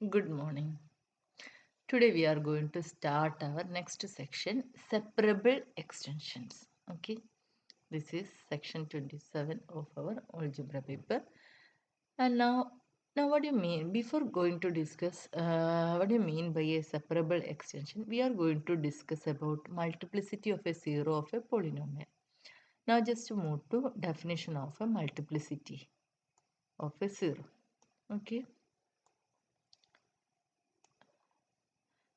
Good morning. Today we are going to start our next section, separable extensions. Okay, this is section 27 of our algebra paper. And now what do you mean? Before going to discuss what do you mean by a separable extension, we are going to discuss about multiplicity of a zero of a polynomial. Now just to move to definition of a multiplicity of a zero. Okay.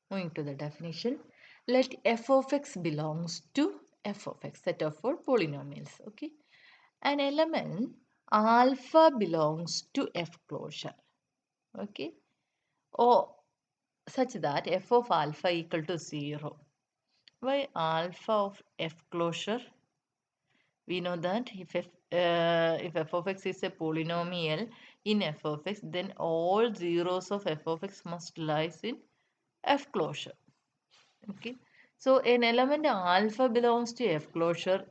Moving to the definition, let f of x belongs to f of x, set of four polynomials. Okay, an element alpha belongs to f closure. Okay, or such that f of alpha equal to 0. Why alpha of f closure? We know that if f of x is a polynomial in f of x, then all zeros of f of x must lies in f closure. Okay, so an element alpha belongs to f closure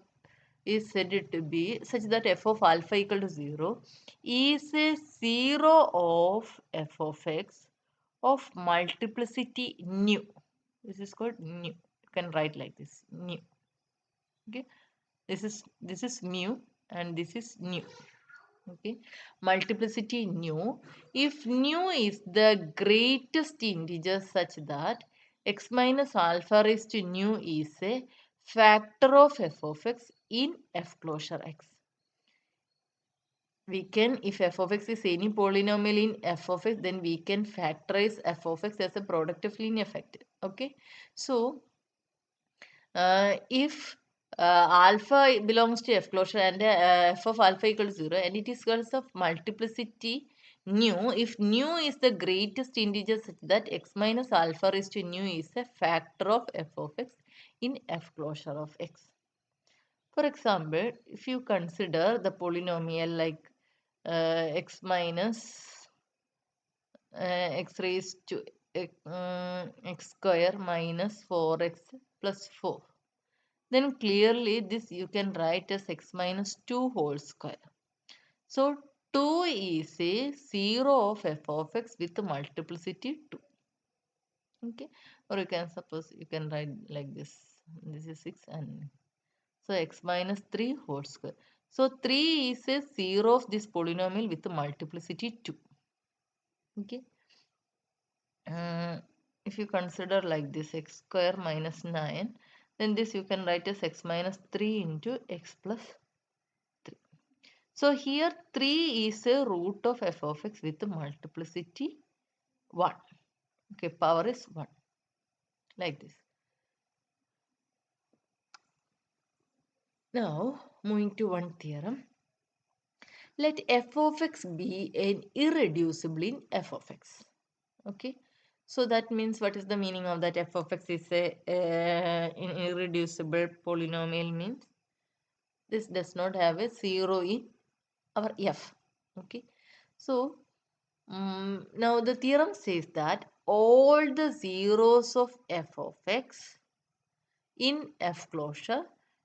is said to be such that f of alpha equal to 0 is a 0 of f of x of multiplicity nu. This is called nu. You can write like this, nu. Okay, this is mu and this is nu. Okay, multiplicity nu. If nu is the greatest integer such that x minus alpha raised to nu is a factor of f of x in f closure x. We can, if f of x is any polynomial in f of x, then we can factorize f of x as a product of linear factor. Okay, so if alpha belongs to f closure and f of alpha equals 0 and it is because of multiplicity nu, if nu is the greatest integer such that x minus alpha raised to nu is a factor of f of x in f closure of x. For example, if you consider the polynomial like x minus x raised to x square minus 4x plus 4, then clearly this you can write as x minus 2 whole square. So 2 is a 0 of f of x with multiplicity 2. Okay, or you can suppose you can write like this. This is 6 and so x minus 3 whole square. So 3 is a 0 of this polynomial with multiplicity 2. Okay. If you consider like this x square minus 9, then this you can write as x minus 3 into x plus 3. So here 3 is a root of f of x with multiplicity 1. Okay, power is 1. Like this. Now, moving to one theorem. Let f of x be an irreducible in f of x. Okay. So that means what is the meaning of that f of x is a an irreducible polynomial means this does not have a 0 in our f. Okay. So now the theorem says that all the zeros of f of x in f closure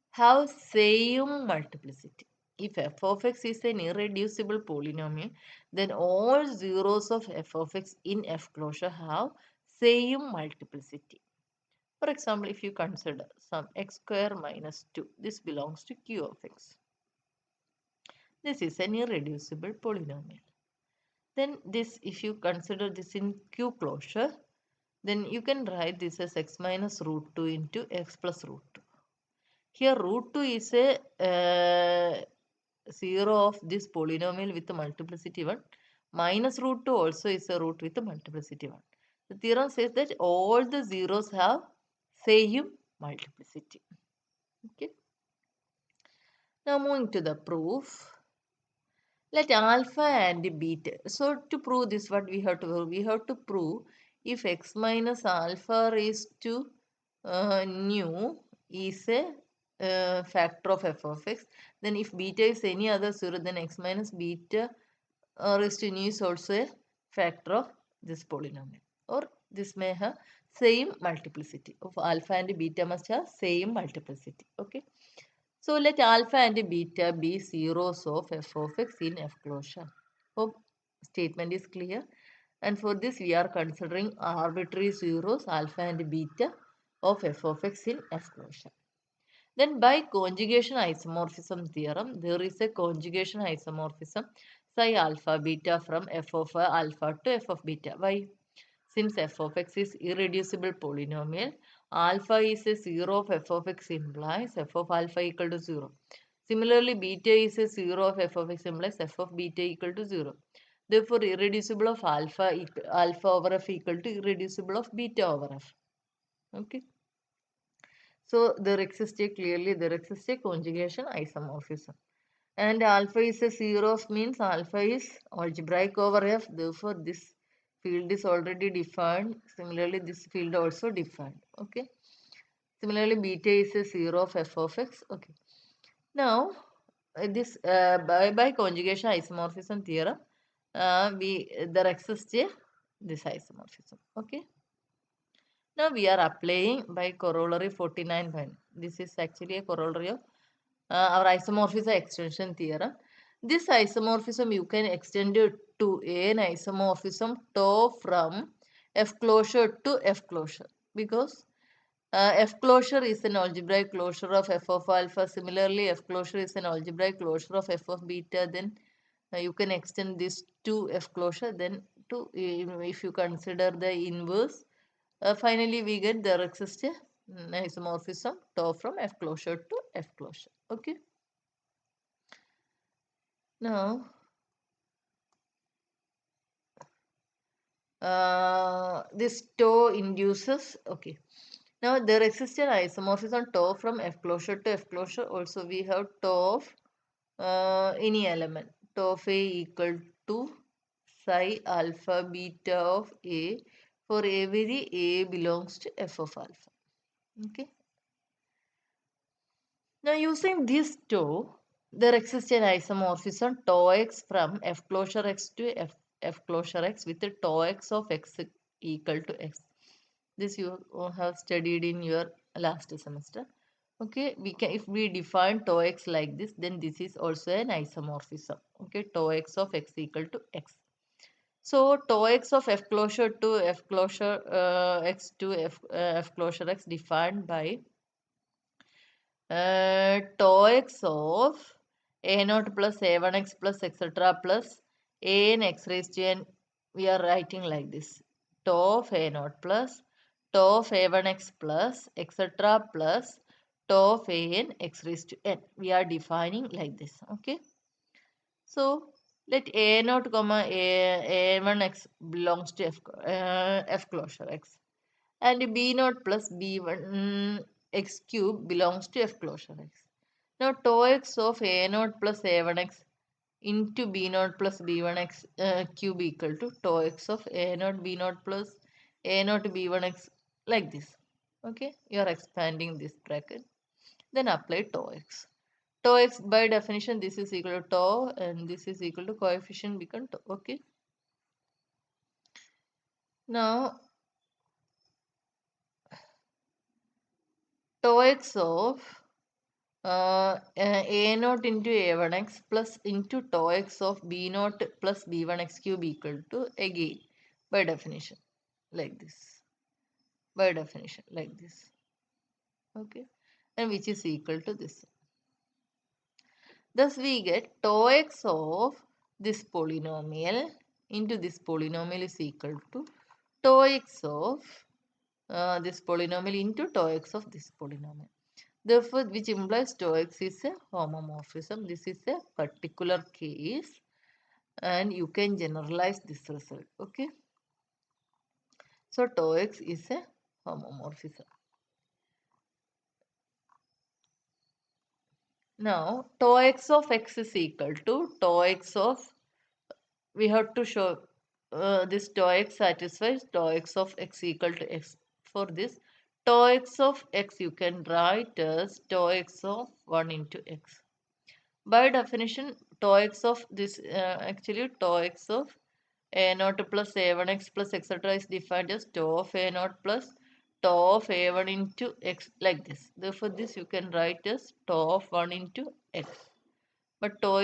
have same multiplicity. If f of x is an irreducible polynomial, then all zeros of f of x in f closure have same multiplicity. For example, if you consider some x square minus 2, this belongs to q of x. This is an irreducible polynomial. Then this, if you consider this in q closure, then you can write this as x minus root 2 into x plus root 2. Here root 2 is a 0 of this polynomial with the multiplicity 1. Minus root 2 also is a root with the multiplicity 1. The theorem says that all the zeros have same multiplicity. Okay. Now moving to the proof. Let alpha and beta. So to prove this, what we have to prove? We have to prove if x minus alpha raised to nu is a factor of f of x, then if beta is any other zero, then x minus beta raised to nu is also a factor of this polynomial. Or this may have same multiplicity of alpha and beta must have same multiplicity. Okay. So let alpha and beta be zeros of f of x in f closure. Hope statement is clear. And for this we are considering arbitrary zeros alpha and beta of f of x in F closure. Then by conjugation isomorphism theorem, there is a conjugation isomorphism psi alpha beta from f of alpha to f of beta. Why? Since f of x is irreducible polynomial, alpha is a 0 of f of x implies f of alpha equal to 0. Similarly, beta is a 0 of f of x implies f of beta equal to 0. Therefore, irreducible of alpha over f equal to irreducible of beta over f. Okay. So there exists a conjugation isomorphism. And alpha is a 0 of means alpha is algebraic over f. Therefore, this field is already defined. Similarly, this field also defined. Okay. Similarly, beta is a 0 of f of x. Okay. Now, this by conjugation isomorphism theorem, there exists this isomorphism. Okay. Now we are applying by corollary 49. This is actually a corollary of our isomorphism extension theorem. This isomorphism you can extend it to an isomorphism tau from F closure to F closure, because F closure is an algebraic closure of f of alpha. Similarly, F closure is an algebraic closure of f of beta. Then you can extend this to F closure. Then to if you consider the inverse, finally we get there exists a isomorphism tau from F closure to F closure. Okay. Now this tau induces. Okay. Now there exists an isomorphism tau from F closure to F closure. Also we have tau of any element. Tau of A equal to psi alpha beta of A for every A belongs to F of alpha. Okay. Now using this tau, there exists an isomorphism tau x from F closure x to F closure x with a tau x of x equal to x. This you have studied in your last semester. Okay, we can, if we define tau x like this, then this is also an isomorphism. Okay, tau x of x equal to x. So tau x of F closure to F closure x to F closure x defined by tau x of a naught plus a1x plus etc. plus a n x raised to n. We are writing like this. Tau of a naught plus tau of a1x plus etc. plus tau of a n x raised to n. We are defining like this. Okay. So let a naught comma a1x belongs to f closure x, and b naught plus b1 x cube belongs to f closure x. Now tau x of a naught plus a1x into b naught plus b1x cube equal to tau x of a naught b naught plus a naught b1x, like this. Okay, you are expanding this bracket. Then apply tau x. Tau x by definition this is equal to tau and this is equal to coefficient become tau. Okay. Now tau x of a naught into a1x plus into tau x of b naught plus b1x cube equal to, again by definition like this, by definition like this. Okay, and which is equal to this. Thus we get tau x of this polynomial into this polynomial is equal to tau x of this polynomial into tau x of this polynomial. Therefore, which implies tau x is a homomorphism. This is a particular case and you can generalize this result. Okay. So, tau x is a homomorphism. Now, tau x of x is equal to tau x of, we have to show this tau x satisfies tau x of x equal to x. For this, tau x of x you can write as tau x of 1 into x. By definition, tau x of this actually tau x of a naught plus a1x plus etc. is defined as tau of a naught plus tau of a1 into x, like this. Therefore, this you can write as tau of 1 into x. But tau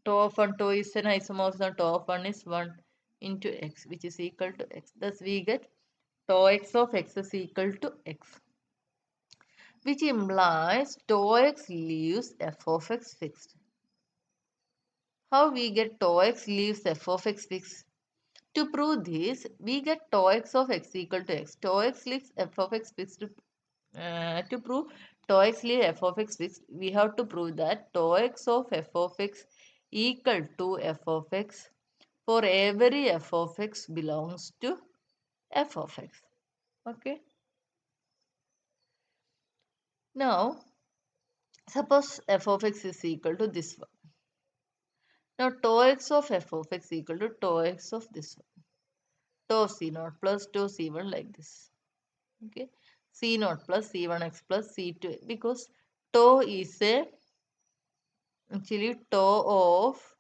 of 1, tau is an isomorphism, tau of 1 is 1. into x, which is equal to x. Thus we get tau x of x is equal to x, which implies tau x leaves f of x fixed. How we get tau x leaves f of x fixed? To prove this, we get tau x of x equal to x. Tau x leaves f of x fixed. To prove tau x leaves f of x fixed, we have to prove that tau x of f of x equal to f of x for every f of x belongs to f of x. Okay. Now, suppose f of x is equal to this one. Now, tau x of f of x equal to tau x of this one. Tau c naught plus tau c1 like this. Okay. C naught plus C1x plus C2 because tau is actually tau of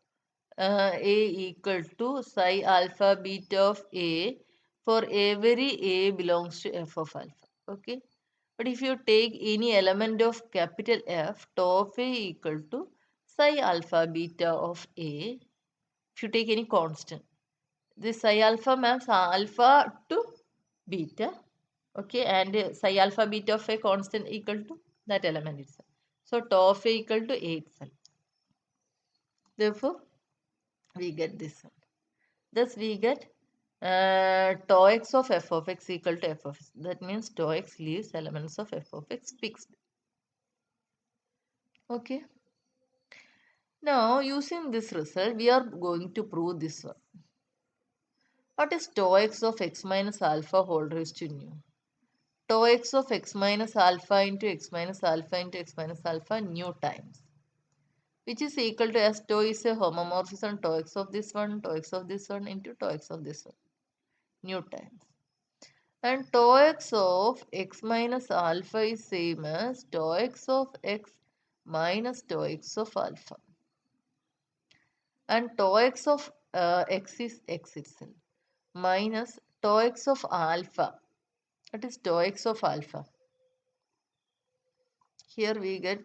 A equal to psi alpha beta of A for every A belongs to f of alpha. Okay. But if you take any element of capital F, tau of A equal to psi alpha beta of A. If you take any constant, this psi alpha maps alpha to beta. Okay, and psi alpha beta of a constant equal to that element itself. So tau of a equal to A itself. Therefore, we get this one. Thus, we get tau x of f of x equal to f of x. That means tau x leaves elements of f of x fixed. Okay. Now, using this result, we are going to prove this one. What is tau x of x minus alpha whole raised to nu? Tau x of x minus alpha into x minus alpha into x minus alpha nu times, which is equal to, as tau is a homomorphism, tau x of this one, tau x of this one into tau x of this one, nu times. And tau x of x minus alpha is same as tau x of x minus tau x of alpha. And tau x of x is x itself minus tau x of alpha. That is tau x of alpha. Here we get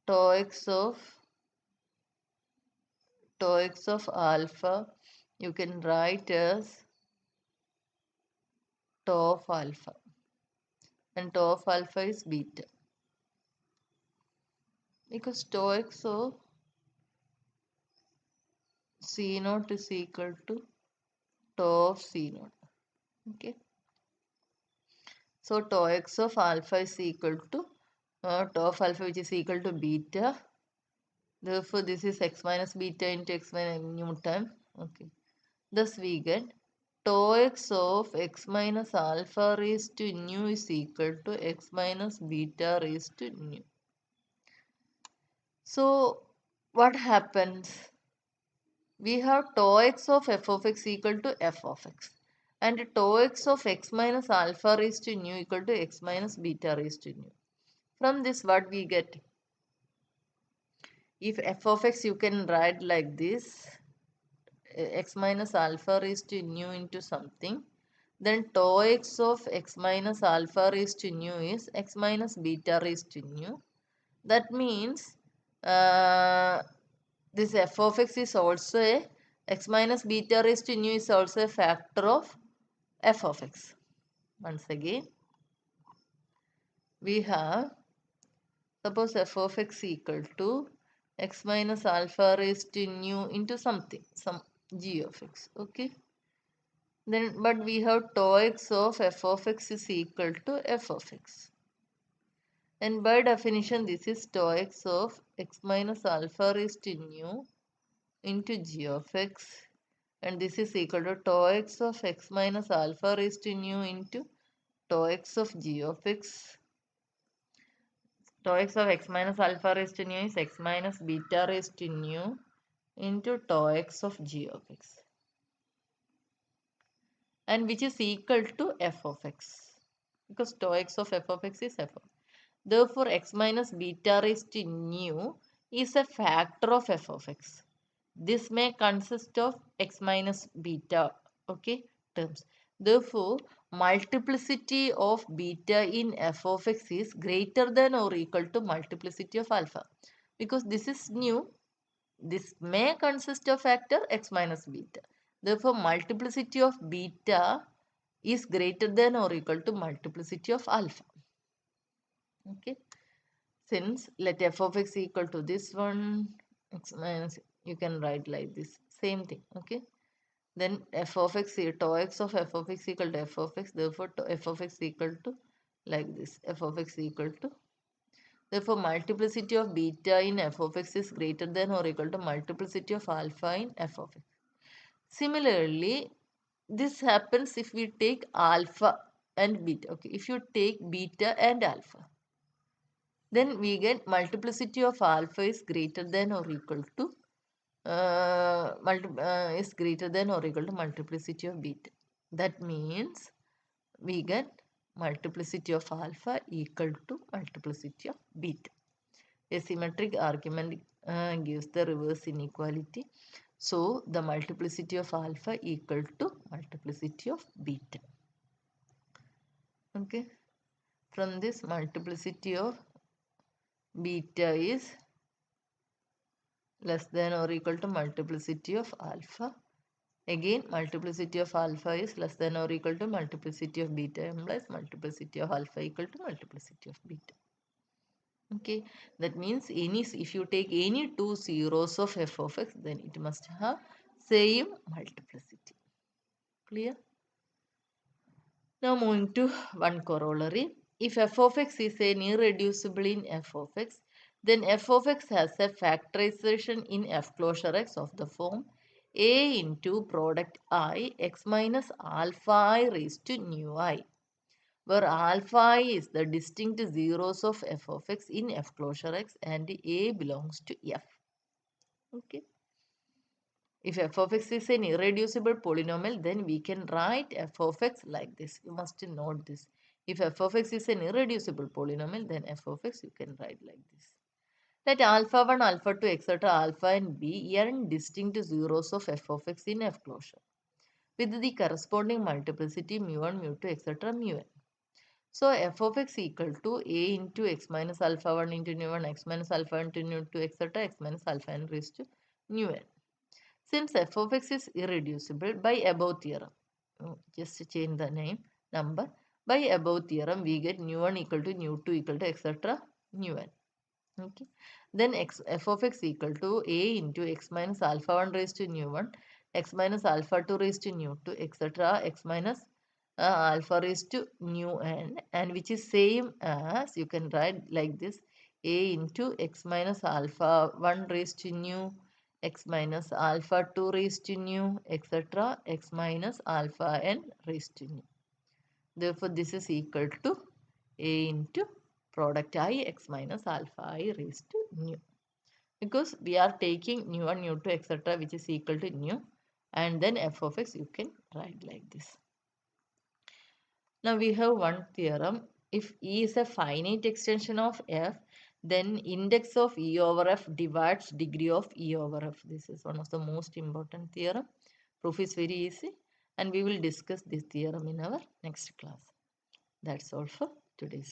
tau x of alpha, you can write as tau of alpha, and tau of alpha is beta, because tau x of c naught is equal to tau of c naught. Okay, so tau x of alpha is equal to tau of alpha, which is equal to beta. Therefore, this is x minus beta into x minus nu time. Okay, thus we get tau x of x minus alpha raised to nu is equal to x minus beta raised to nu. So, what happens? We have tau x of f of x equal to f of x, and tau x of x minus alpha raised to nu equal to x minus beta raised to nu. From this, what we get? If f of x you can write like this, x minus alpha raised to nu into something, then tau x of x minus alpha raised to nu is x minus beta raised to nu. That means this f of x is also a x minus beta raised to nu is also a factor of f of x. Once again, we have, suppose f of x equal to x minus alpha raised to nu into something, some g of x. Okay. Then, but we have tau x of f of x is equal to f of x. And by definition, this is tau x of x minus alpha raised to nu into g of x. And this is equal to tau x of x minus alpha raised to nu into tau x of g of x. Tau x of x minus alpha raised to nu is x minus beta raised to nu into tau x of g of x, and which is equal to f of x, because tau x of f of x is f of x. Therefore, x minus beta raised to nu is a factor of f of x. This may consist of x minus beta, okay, terms. Therefore, multiplicity of beta in f of x is greater than or equal to multiplicity of alpha, because this is new. This may consist of factor x minus beta. Therefore, multiplicity of beta is greater than or equal to multiplicity of alpha. Okay. Since let f of x equal to this one, x minus, you can write like this. Same thing. Okay. Then f of x, tau x of f of x equal to f of x. Therefore, f of x equal to like this. F of x equal to. Therefore, multiplicity of beta in f of x is greater than or equal to multiplicity of alpha in f of x. Similarly, this happens if we take alpha and beta. Okay, if you take beta and alpha, then we get multiplicity of alpha is greater than or equal to is greater than or equal to multiplicity of beta. That means we get multiplicity of alpha equal to multiplicity of beta. A symmetric argument gives the reverse inequality. So the multiplicity of alpha equal to multiplicity of beta. Okay. From this, multiplicity of beta is less than or equal to multiplicity of alpha. Again, multiplicity of alpha is less than or equal to multiplicity of beta implies multiplicity of alpha equal to multiplicity of beta. Okay, that means if you take any two zeros of f of x, then it must have same multiplicity. Clear? Now moving to one corollary. If f of x is an irreducible in f of x, then f of x has a factorization in f closure x of the form a into product I x minus alpha I raised to nu I, where alpha I is the distinct zeros of f of x in f closure x and a belongs to f. Okay. If f of x is an irreducible polynomial, then we can write f of x like this. You must note this. If f of x is an irreducible polynomial, then f of x you can write like this. Let alpha 1, alpha 2, etc. alpha and b n distinct zeros of f of x in f closure with the corresponding multiplicity mu 1, mu 2, etc. mu n. So f of x equal to a into x minus alpha 1 into nu 1, x minus alpha into nu 2, etc. x minus alpha n raised to nu n. Since f of x is irreducible by above theorem, just change the number. By above theorem, we get nu 1 equal to nu 2 equal to etc. nu n. Okay. Then f of x equal to a into x minus alpha 1 raised to nu 1, x minus alpha 2 raised to nu 2, etc. x minus alpha raised to nu n, and which is same as, you can write like this, a into x minus alpha 1 raised to nu, x minus alpha 2 raised to nu, etc. x minus alpha n raised to nu. Therefore, this is equal to a into product I x minus alpha I raised to nu. Because we are taking nu 1, nu 2, etc. which is equal to nu, and then f of x you can write like this. Now we have one theorem. If E is a finite extension of f, then index of E over f divides degree of E over f. This is one of the most important theorem. Proof is very easy, and we will discuss this theorem in our next class. That's all for today's